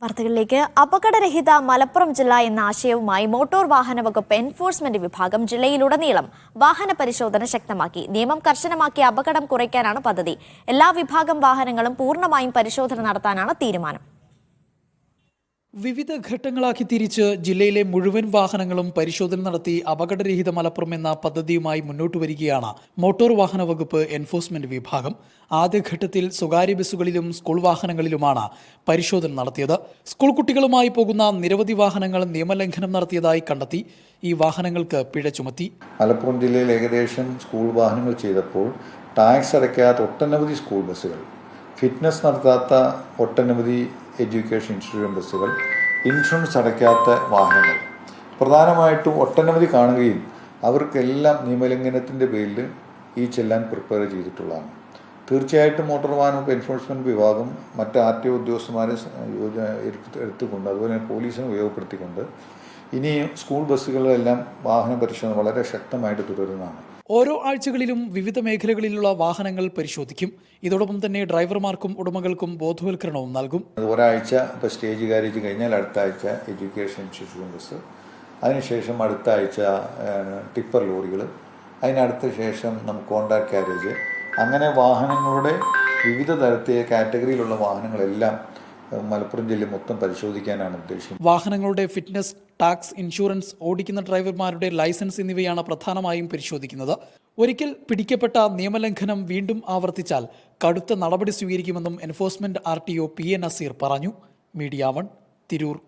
വാർത്തകളിലേക്ക്. അപകടരഹിത മലപ്പുറം ജില്ല എന്ന ആശയവുമായി മോട്ടോർ വാഹന വകുപ്പ് എൻഫോഴ്സ്മെന്റ് വിഭാഗം ജില്ലയിലുടനീളം വാഹന പരിശോധന ശക്തമാക്കി. നിയമം കർശനമാക്കി അപകടം കുറയ്ക്കാനാണ് പദ്ധതി. എല്ലാ വിഭാഗം വാഹനങ്ങളും പൂർണ്ണമായും പരിശോധന നടത്താനാണ് തീരുമാനം. വിവിധ ഘട്ടങ്ങളാക്കി തിരിച്ച് ജില്ലയിലെ മുഴുവൻ വാഹനങ്ങളും പരിശോധന നടത്തി അപകടരഹിത മലപ്പുറം എന്ന പദ്ധതിയുമായി മുന്നോട്ട് വരികയാണ് മോട്ടോർ വാഹന വകുപ്പ് എൻഫോഴ്സ്മെന്റ് വിഭാഗം. ആദ്യഘട്ടത്തിൽ സ്വകാര്യ ബസ്സുകളിലും സ്കൂൾ വാഹനങ്ങളിലുമാണ് പരിശോധന നടത്തിയത്. സ്കൂൾ കുട്ടികളുമായി പോകുന്ന നിരവധി വാഹനങ്ങൾ നിയമലംഘനം നടത്തിയതായി കണ്ടെത്തി. ഈ വാഹനങ്ങൾക്ക് പിഴ ചുമത്തി. മലപ്പുറം ജില്ലയിൽ ഏകദേശം സ്കൂൾ വാഹനങ്ങൾ ചെയ്തപ്പോൾ ടാക്സ് അടയ്ക്കാത്ത ഒട്ടനവധി സ്കൂൾ ബസ്സുകൾ, ഫിറ്റ്നസ് നടത്താത്ത ഒട്ടനവധി എഡ്യൂക്കേഷൻ ഇൻസ്റ്റിറ്റ്യൂഷൻ ബസ്സുകൾ, ഇൻഷുറൻസ് അടയ്ക്കാത്ത വാഹനങ്ങൾ പ്രധാനമായിട്ടും ഒട്ടനവധി കാണുകയും അവർക്കെല്ലാം നിയമലംഘനത്തിൻ്റെ പേരിൽ ഈ ചെല്ലാൻ പ്രിപ്പയർ ചെയ്തിട്ടുള്ളതാണ്. തീർച്ചയായിട്ടും മോട്ടോർ വാഹന വകുപ്പ് എൻഫോഴ്സ്മെൻറ്റ് വിഭാഗം മറ്റ് RTO ഉദ്യോഗസ്ഥന്മാരെ എടുത്തുകൊണ്ട് അതുപോലെ പോലീസിനെ ഉപയോഗപ്പെടുത്തിക്കൊണ്ട് ഇനിയും സ്കൂൾ ബസ്സുകളിലെല്ലാം വാഹന പരിശോധന വളരെ ശക്തമായിട്ട് തുടരുന്നതാണ്. ഓരോ ആഴ്ചകളിലും വിവിധ മേഖലകളിലുള്ള വാഹനങ്ങൾ പരിശോധിക്കും. ഇതോടൊപ്പം തന്നെ ഡ്രൈവർമാർക്കും ഉടമകൾക്കും ബോധവൽക്കരണവും നൽകും. ഒരാഴ്ച ഇപ്പോൾ സ്റ്റേജ് കാരേജ് കഴിഞ്ഞാൽ അടുത്ത ആഴ്ച എഡ്യൂക്കേഷൻ ഇൻസ്റ്റിറ്റ്യൂഷൻ ബസ്, അതിനുശേഷം അടുത്ത ആഴ്ച ടിപ്പർ ലോറികൾ, അതിനടുത്ത ശേഷം നമുക്ക് കോൺട്രാക്ട് കാരേജ്, അങ്ങനെ വാഹനങ്ങളുടെ വിവിധ തരത്തെ കാറ്റഗറിയിലുള്ള വാഹനങ്ങളെല്ലാം മലപ്പുറം ജില്ല മൊത്തം പരിശോധിക്കാനാണ് ഉദ്ദേശിക്കുന്നത്. വാഹനങ്ങളുടെ ഫിറ്റ്നസ്, ടാക്സ്, ഇൻഷുറൻസ്, ഓടിക്കുന്ന ഡ്രൈവർമാരുടെ ലൈസൻസ് എന്നിവയാണ് പ്രധാനമായും പരിശോധിക്കുന്നത്. ഒരിക്കൽ പിടിക്കപ്പെട്ട നിയമലംഘനം വീണ്ടും ആവർത്തിച്ചാൽ കടുത്ത നടപടി സ്വീകരിക്കുമെന്നും എൻഫോഴ്സ്മെന്റ് RTO PA നസീർ പറഞ്ഞു. മീഡിയ 1 തിരൂർ.